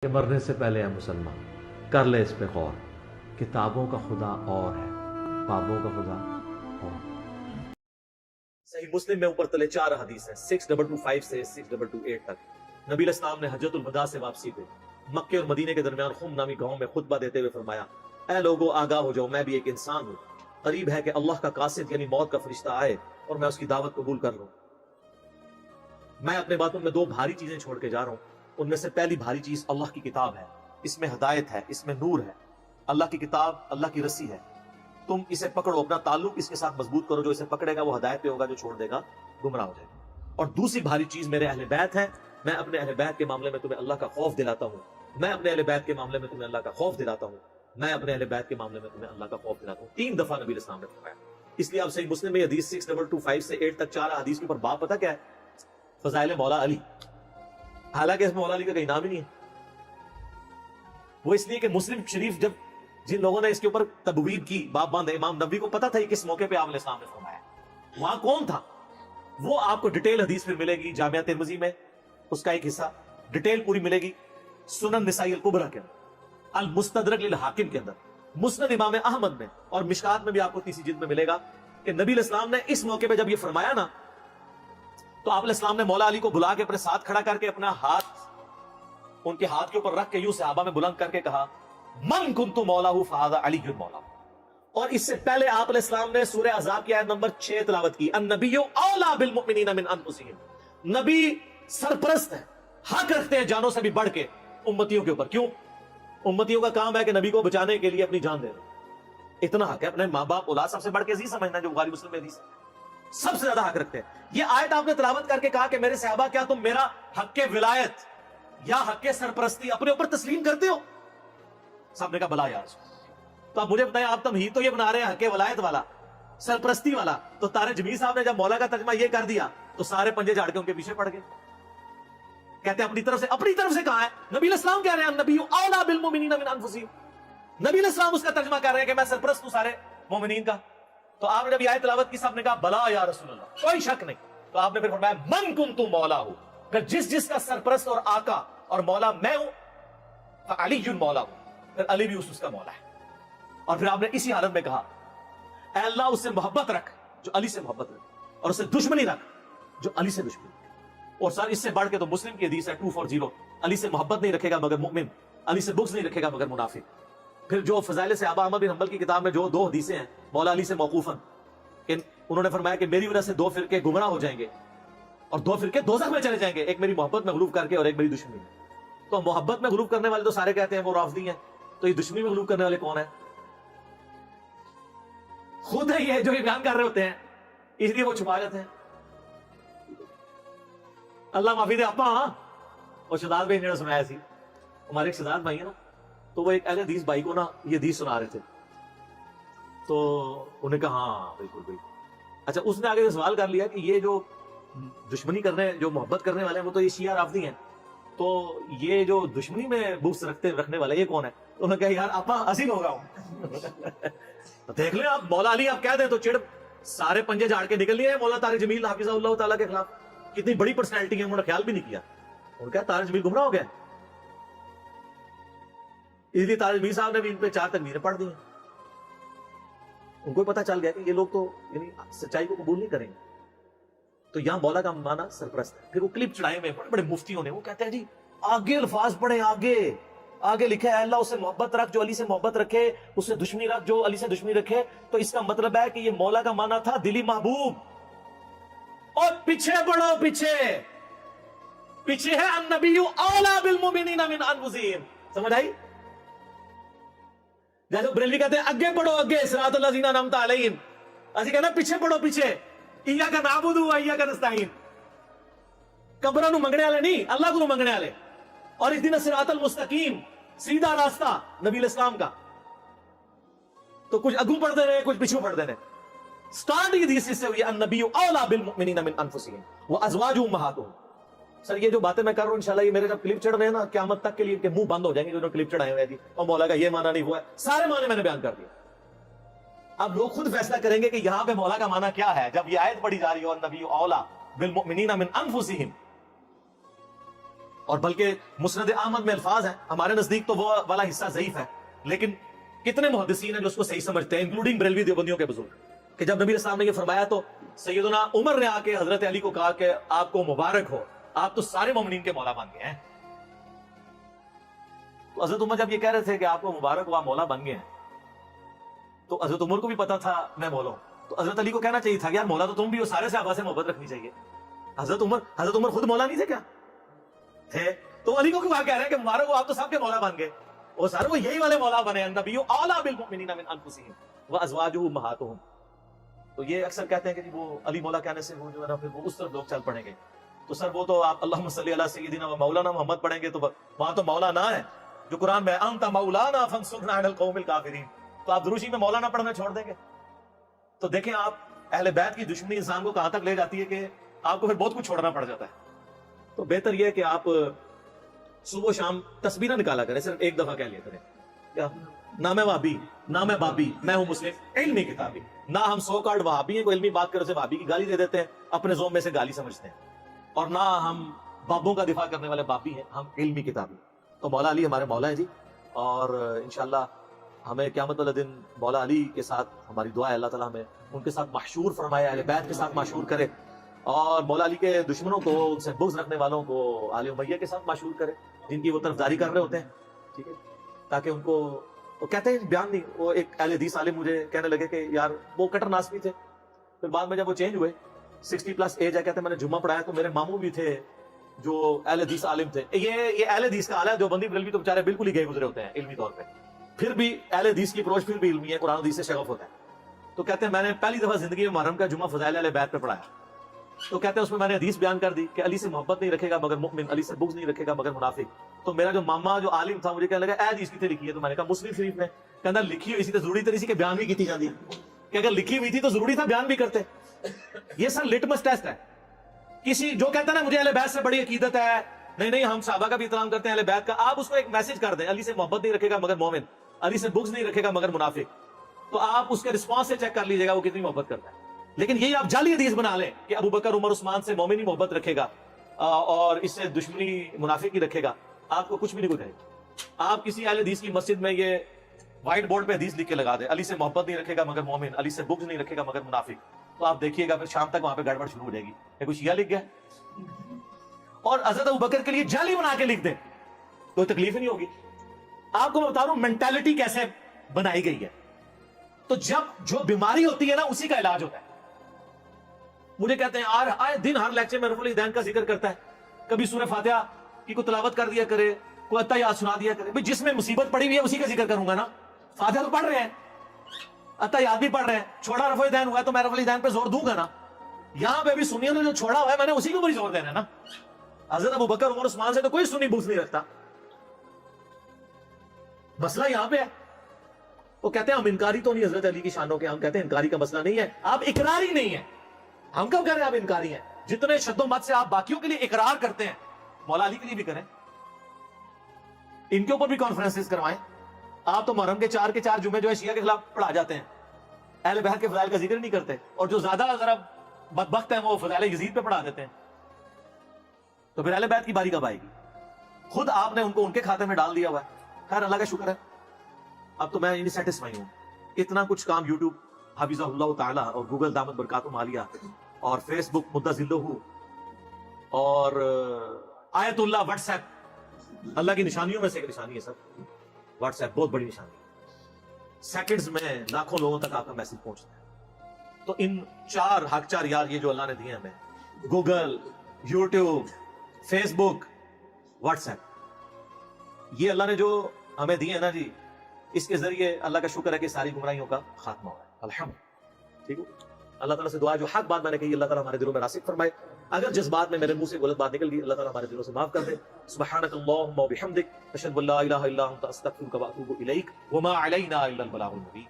کہ مرنے سے پہلے ہے مسلمان کر لے اس پہ غور. کتابوں کا خدا اور ہے، بابوں کا خدا اور. صحیح مسلم میں اوپر تلے 4 حدیث ہیں 6225 سے 6228 تک. نبی علیہ السلام نے حجۃ الوداع سے واپسی پہ مکے اور مدینے کے درمیان خم نامی گاؤں میں خطبہ دیتے ہوئے فرمایا، اے لوگو آگاہ ہو جاؤ، میں بھی ایک انسان ہوں، قریب ہے کہ اللہ کا قاصد یعنی موت کا فرشتہ آئے اور میں اس کی دعوت قبول کر لوں. میں اپنے باتوں میں 2 بھاری چیزیں چھوڑ کے جا رہا ہوں. ان میں سے پہلی بھاری چیز اللہ کی کتاب ہے، اس میں ہدایت ہے، اس میں نور ہے. اللہ کی کتاب اللہ کی رسی ہے، تم اسے پکڑو، اپنا تعلق اس کے ساتھ مضبوط کرو. جو اسے پکڑے گا وہ ہدایت پہ ہوگا، جو چھوڑ دے گا گمراہ ہو جائے گا. اور دوسری بھاری چیز میرے اہل بیت ہے. میں اپنے اہل بیت کے معاملے میں تمہیں اللہ کا خوف دلاتا ہوں. میں اپنے اہل بیت کے معاملے میں تمہیں اللہ کا خوف دلاتا ہوں. میں اپنے اہل بیت کے معاملے میں تمہیں اللہ کا خوف دلاتا ہوں. 3 دفعہ نبی علیہ السلام نے فرمایا. اس لیے آپ صحیح مسلم میں حدیث 6225 سے 8 تک 4 حدیث کے اوپر باب پتہ کیا ہے؟ فضائل مولا علی. حالانکہ اس میں مولا علی کا کوئی نام ہی نہیں ہے. وہ اس لیے کہ مسلم شریف جن لوگوں نے اس کے اوپر تبویب کی، باب باندھے، امام نبوی کو پتا تھا کس موقع پہ آپ علیہ السلام نے فرمایا. وہاں کون تھا وہ آپ کو ڈیٹیل حدیث پھر ملے گی. جامعہ ترمذی میں اس کا ایک حصہ ڈیٹیل پوری ملے گی. سنن نسائی الکبریٰ کے اندر، المستدرک للحاکم کے اندر، مسند امام احمد میں اور مشکات میں بھی آپ کو تیسری جلد میں ملے گا کہ نبی علیہ السلام نے اس موقع پہ جب یہ فرمایا نا، تو آپ علیہ السلام نے مولا علی کو بلا کے اپنے ساتھ کھڑا کر کے اپنا ہاتھ ان کے ہاتھ کے اوپر رکھ کے یوں صحابہ میں بلند کر کے کہا، من کنت مولا فہذا علی مولا. اور اس سے پہلے آپ علیہ السلام نے سورہ احزاب کی آیت نمبر 6 تلاوت کی، النبی اولی بالمؤمنین من انفسہم. نبی سرپرست ہے، حق رکھتے ہیں جانوں سے بھی بڑھ کے امتیوں کے اوپر. کیوں؟ امتیوں کا کام ہے کہ نبی کو بچانے کے لیے اپنی جان دے دیں. اتنا حق ہے، اپنے ماں باپ اولاد سب سے بڑھ کے عزیز سمجھنا، جو بخاری مسلم میں حدیث ہے، سب سے زیادہ حق رکھتے ہیں. یہ آیت آپ نے تلاوت کر کے کہا کہ میرے صحابہ کیا تم میرا حق ولایت یا حق سرپرستی اپنے اوپر تسلیم کرتے ہو؟ صاحب نے کہا بلا یا رسول. تو آپ مجھے بتائیں، آپ تمہید تو یہ بنا رہے ہیں حق ولایت والا، سرپرستی والا. تو طارق جمیل صاحب نے جب مولا کا ترجمہ یہ کر دیا تو سارے پنجے جھاڑ کے ان کے پیچھے پڑ گئے. کہتے ہیں اپنی طرف سے کہا ہے. نبی علیہ السلام کہہ رہے ہیں النبی اولی بالمؤمنین من انفسہم. نبی علیہ السلام اس کا ترجمہ کر رہے ہیں کہ میں سرپرست ہوں سارے مومنین کا. تو آپ نے جب یہ آیت تلاوت کی، صاحب نے کہا بلا یا رسول اللہ، کوئی شک نہیں. تو آپ نے پھر فرمایا من کنت مولا ہوں، کہ جس کا سرپرست اور آقا اور مولا میں ہوں، فعلی مولا ہوں، پھر علی بھی اس کا مولا ہے. اور پھر آپ نے اسی حالت میں کہا، اے اللہ اس سے محبت رکھ جو علی سے محبت رکھ، اور اس سے دشمنی رکھ جو علی سے دشمنی رکھ. اور سر اس سے بڑھ کے تو مسلم کی حدیث ہے 240، علی سے محبت نہیں رکھے گا مگر مومن، علی سے بغض نہیں رکھے گا مگر منافق. پھر جو فضائل صحابہ احمد بن حنبل کی کتاب میں جو 2 حدیثیں ہیں مولا علی سے موقوفاً، کہ انہوں نے فرمایا کہ میری وجہ سے 2 فرقے گمراہ ہو جائیں گے اور 2 فرقے دوزخ میں چلے جائیں گے، ایک میری محبت میں غلوب کر کے اور ایک میری دشمنی میں. تو محبت میں غلوب کرنے والے تو سارے کہتے ہیں وہ رافضی ہیں، تو یہ دشمنی میں غلوب کرنے والے کون ہیں؟ خود ہے یہ جو یہ بیان کر رہے ہوتے ہیں، اس لیے وہ چھپا جاتے ہیں. اللہ معافی دے. آپ اور شداد بھائی نے سنایا سی، ہمارے ایک شداد بھائی ہیں نا، تو وہ ایک اہل حدیث بھائی کو نا یہ حدیث سنا رہے تھے. تو انہیں کہا ہاں بالکل بالکل. اچھا، اس نے آگے سے سوال کر لیا کہ یہ جو دشمنی کرنے، جو محبت کرنے والے ہیں، وہ تو یہ شیعہ رافضی ہیں، تو یہ جو دشمنی میں بغض رکھنے والے یہ کون ہے؟ تو انہوں نے کہا یار آپ حسین ہو گا ہوں. دیکھ لیں آپ، مولا علی آپ کہہ دیں تو چڑ سارے پنجے جھاڑ کے نکل لیے. مولا طارق جمیل حافظہ اللہ تعالیٰ کے خلاف کتنی بڑی پرسنالٹی ہے، انہوں نے خیال بھی نہیں کیا. انہوں نے کہا طارق جمیل گمراہ ہو گیا. اس لیے طارق جمیل صاحب نے بھی ان پہ 4 تکبیریں پڑھ دی ہیں. ان کو پتا چل گیا کہ یہ لوگ تو یعنی سچائی کو قبول نہیں کریں گے. تو یہاں مولا کا معنی سرپرست ہے. پھر وہ کلپ چڑھائے ہوئے بڑے بڑے مفتیوں نے، وہ کہتے ہیں جی آگے الفاظ پڑھیں، آگے لکھا ہے اللہ اس سے محبت رکھ جو علی سے محبت رکھے، اس سے دشمنی رکھ جو علی سے دشمنی رکھے. تو اس کا مطلب ہے کہ یہ مولا کا معنی تھا دلی محبوب. اور پیچھے بڑھو، پیچھے ہے النبی اولی بالمؤمنین من انفسہم. سمجھ آئی؟ جیسے بریلوی کہتے ہیں اگے پڑھو، اگے صراط الذین انعمت علیہم، ایسے کہنا پیچھے پڑھو، پیچھے ایاک نعبد و ایاک نستعین. قبراں نو منگنے والے نہیں، اللہ کو منگنے والے. اور اس دن صراط المستقیم، سیدھا راستہ نبی علیہ السلام کا. تو کچھ اگوں پڑھتے رہے، کچھ پیچھے پڑھتے رہے. سٹارٹ یہ حدیث سے ہوئی النبی اولی بالمؤمنین من انفسہم وازواجہ امہاتہم. سر یہ جو باتیں میں کر رہا ہوں انشاءاللہ یہ میرے جب کلپ چڑھ رہے ہیں نا قیامت تک کے لیے کہ منہ بند ہو جائیں گے جو انہوں نے کلپ چڑھائے ہوئے ہیں. اور مولا کا یہ معنی نہیں ہوا ہے، سارے معنی میں نے بیان کر دیا. اب لوگ خود فیصلہ کریں گے کہ یہاں پہ مولا کا معنی کیا ہے. جب یہ آیت پڑھی جا رہی ہے النبی اولی بالمؤمنین من انفسہم، اور بلکہ مسند احمد میں الفاظ ہیں، ہمارے نزدیک تو وہ والا حصہ ضعیف ہے، لیکن کتنے محدثین ہیں جو اس کو صحیح سمجھتے ہیں، انکلوڈنگ بریلوی دیوبندیوں کے بزرگ، کہ جب نبی السلام نے یہ فرمایا تو سیدنا عمر نے آ کے حضرت علی کو کہا کہ آپ کو مبارک ہو، آپ تو سارے مومنین کے مولا بن گئے ہیں۔ تو حضرت عمر جب یہ کہہ رہے تھے کہ آپ کو مبارک ہو، آپ مولا بن گئے ہیں، تو حضرت عمر کو بھی پتا تھا میں مولا ہوں، تو حضرت علی کو کہنا چاہیے تھا کہ یار مولا تو تم بھی ہو، سارے صحابہ سے محبت رکھنی چاہیے۔ حضرت عمر خود مولا نہیں تھے کیا؟ تھے۔ تو علی کو کیوں کہہ رہے ہیں کہ مبارک ہو، آپ تو سب کے مولا بن گئے؟ وہ سارے وہ یہی والے مولا بنے، النبی اولیٰ بالمؤمنین من انفسہم وازواجہ امہاتہم۔ تو یہ اکثر کہتے ہیں کہ وہ علی مولا کہنے سے وہ جو ہے نا پھر وہ اس طرف لوگ چل پڑیں گے، تو سر وہ تو آپ اللہم صلی علی سیدنا و مولانا محمد پڑھیں گے تو وہاں تو مولا نہ ہے، جو قرآن میں انت مولانا فانصرنا علی القوم الکافرین، تو آپ دروشی میں مولانا پڑھنا چھوڑ دیں گے؟ تو دیکھیں آپ اہل بیت کی دشمنی انسان کو کہاں تک لے جاتی ہے کہ آپ کو پھر بہت کچھ چھوڑنا پڑ جاتا ہے۔ تو بہتر یہ ہے کہ آپ صبح و شام تسبیح نہ نکالا کریں، صرف ایک دفعہ کہہ لیا کریں کیا نہ میں وہابی نہ میں بابی، میں ہوں مسلم علمی کتابی۔ نہ ہم 100 کارڈ وہابی ہیں، کوئی علمی بات کرے اسے وہابی کی گالی دے دیتے ہیں، اپنے زوم میں سے گالی سمجھتے ہیں، اور نہ ہم بابوں کا دفاع کرنے والے بابی ہیں، ہم علمی کتابی۔ تو مولا علی ہمارے مولا ہیں جی، اور انشاءاللہ ہمیں قیامت والے دن مولا علی کے ساتھ ہماری دعا ہے، اللہ تعالیٰ ہمیں ان کے ساتھ محشور فرمائے، اہل بیت کے ساتھ محشور کرے، اور مولا علی کے دشمنوں کو، ان سے بغض رکھنے والوں کو آل امیہ کے ساتھ محشور کرے، جن کی وہ طرفداری کر رہے ہوتے ہیں، ٹھیک ہے، تاکہ ان کو وہ کہتے ہیں بیان نہیں۔ وہ ایک اہل حدیث عالم مجھے کہنے لگے کہ یار وہ کٹر ناسبی تھے، پھر بعد میں جب وہ چینج ہوئے 60+ ایج ہے، کہتے ہیں میں نے جمعہ پڑھایا تو میرے ماموں بھی تھے جو اہل حدیث عالم تھے۔ یہ اہل حدیث کا حال ہے، جو بندی بریلوی تو بیچارے بالکل ہی گئے گزرے ہوتے ہیں علمی طور پہ، پھر بھی اہل حدیث کی اپروچ پھر بھی علمی ہے، قرآن حدیث سے شغف ہوتا ہے۔ تو کہتے ہیں میں نے پہلی دفعہ زندگی میں محرم کا جمعہ فضائل اہل بیت پہ پڑھایا، تو کہتے ہیں اس میں میں نے حدیث بیان کر دی کہ علی سے محبت نہیں رکھے گا مگر مؤمن، علی سے بغض نہیں رکھے گا مگر منافق۔ تو میرا جو ماما جو عالم تھا مجھے کہنے لگا اے حدیث کتنے لکھی ہے؟ تو میں نے کہا مسلم شریف میں۔ کہنا لکھی ہوئی سی تو ضروری تھی کہ بیان بھی کی جاتی، کہ اگر لکھی ہوئی تھی تو ضروری تھا بیان بھی کرتے۔ یہ سر لٹمس ٹیسٹ ہے۔ کسی جو کہتا ہے نا مجھے اہل بیت سے بڑی عقیدت ہے، نہیں ہم صحابہ کا بھی احترام کرتے ہیں اہل بیت کا، آپ اس کو ایک میسج کر دیں علی سے محبت نہیں رکھے گا مگر مومن، علی سے بغض نہیں رکھے گا مگر منافق، تو آپ اس کے رسپانس سے چیک کر لیجیے گا وہ کتنی محبت کرتا ہے۔ لیکن یہی آپ جعلی حدیث بنا لیں کہ ابو بکر عمر عثمان سے مومن ہی محبت رکھے گا اور اس سے دشمنی منافق ہی رکھے گا، آپ کو کچھ بھی نہیں بتائے گا۔ آپ کسی اہل حدیث کی مسجد میں یہ وائٹ بورڈ پہ حدیث لکھ کے لگا دیں علی سے محبت نہیں رکھے گا مگر مومن، علی سے بغض نہیں رکھے گا مگر منافق، تو آپ دیکھیے گا پھر شام تک وہاں پہ گڑبڑ شروع ہو جائے گی کہ کچھ یہ لکھ گیا۔ اور حضرت ابو بکر کے لیے جعلی بنا کے لکھ دیں، کوئی تکلیف ہی نہیں ہوگی۔ آپ کو میں بتا رہا ہوں مینٹالٹی کیسے بنائی گئی ہے۔ تو جب جو بیماری ہوتی ہے نا اسی کا علاج ہوتا ہے۔ مجھے کہتے ہیں آئے دن ہر لیکچر میں رفع الیدین کا ذکر کرتا ہے، کبھی سورہ فاتحہ کی کوئی تلاوت کر دیا کرے، کوئی اتحیات سنا دیا کرے۔ جس میں مصیبت پڑی ہوئی ہے اسی کا ذکر کروں گا نا، فاتحہ تو پڑھ رہے ہیں، اتحیات بھی پڑھ رہے ہیں، چھوڑا رفع الیدین ہوا ہے تو میں رفع الیدین پہ زور دوں گا نا۔ یہاں پہ بھی سنیوں نے جو چھوڑا ہوا ہے میں نے اسی کے اوپر زور دینا ہے نا۔ حضرت ابو بکر عمر عثمان سے تو کوئی سنی بغض نہیں رکھتا، مسئلہ یہاں پہ ہے۔ وہ کہتے ہیں ہم انکاری تو نہیں حضرت علی کی شانوں کے، ہم کہتے ہیں انکاری کا مسئلہ نہیں ہے، آپ اقراری نہیں ہے۔ ہم کب کہہ رہے ہیں آپ انکاری ہیں؟ جتنے شد و مت سے آپ باقیوں کے لیے اقرار کرتے ہیں مولا علی کے لیے بھی کریں، ان کے اوپر بھی کانفرنسز کروائیں۔ آپ تو محرم کے 4 جمعے جو ہے شیعہ کے خلاف پڑھا جاتے ہیں، اہل بیت کے فضائل کا ذکر نہیں کرتے، اور جو زیادہ ذرا بدبخت ہیں وہ فضائل یزید پہ پڑھا دیتے ہیں۔ تو پھر اہل بیت کی باری کب آئے گی؟ خود آپ نے ان کو ان کے کھاتے میں ڈال دیا ہوا ہے۔ خیر اللہ کا شکر ہے، اب تو میں سیٹسفائی ہوں۔ اتنا کچھ کام یوٹیوب حفظہ اللہ تعالیٰ اور گوگل دامت برکاتہ عالیہ اور فیس بک مدہ ذلہ اور آیت اللہ واٹس ایپ، اللہ کی نشانیوں میں سے ایک نشانی ہے سر، واٹس ایپ بہت بڑی نشانی ہے۔ سیکنڈز میں لاکھوں لوگوں تک آپ کا میسج پہنچتا ہے۔ تو ان 4 حق 4 یار یہ جو اللہ نے دیے ہمیں، گوگل، یوٹیوب، فیس بک، واٹس ایپ، یہ اللہ نے جو ہمیں دیے ہیں نا جی، اس کے ذریعے اللہ کا شکر ہے کہ ساری گمراہیوں کا خاتمہ ہوا ہے، الحمد۔ ٹھیک ہے، اللہ تعالیٰ سے دعا ہے جو حق بات میں نے کہی اللہ تعالیٰ ہمارے دلوں میں راسخ فرمائے، اگر جس بات میں میرے منہ سے غلط بات نکل گئی اللہ تعالیٰ ہمارے دلوں سے معاف کر دے۔ سبحانک اللہم و بحمدک، اشہد ان لا الہ الا انت، استغفرک و اتوب الیک، وما علینا الا البلاغ المبین۔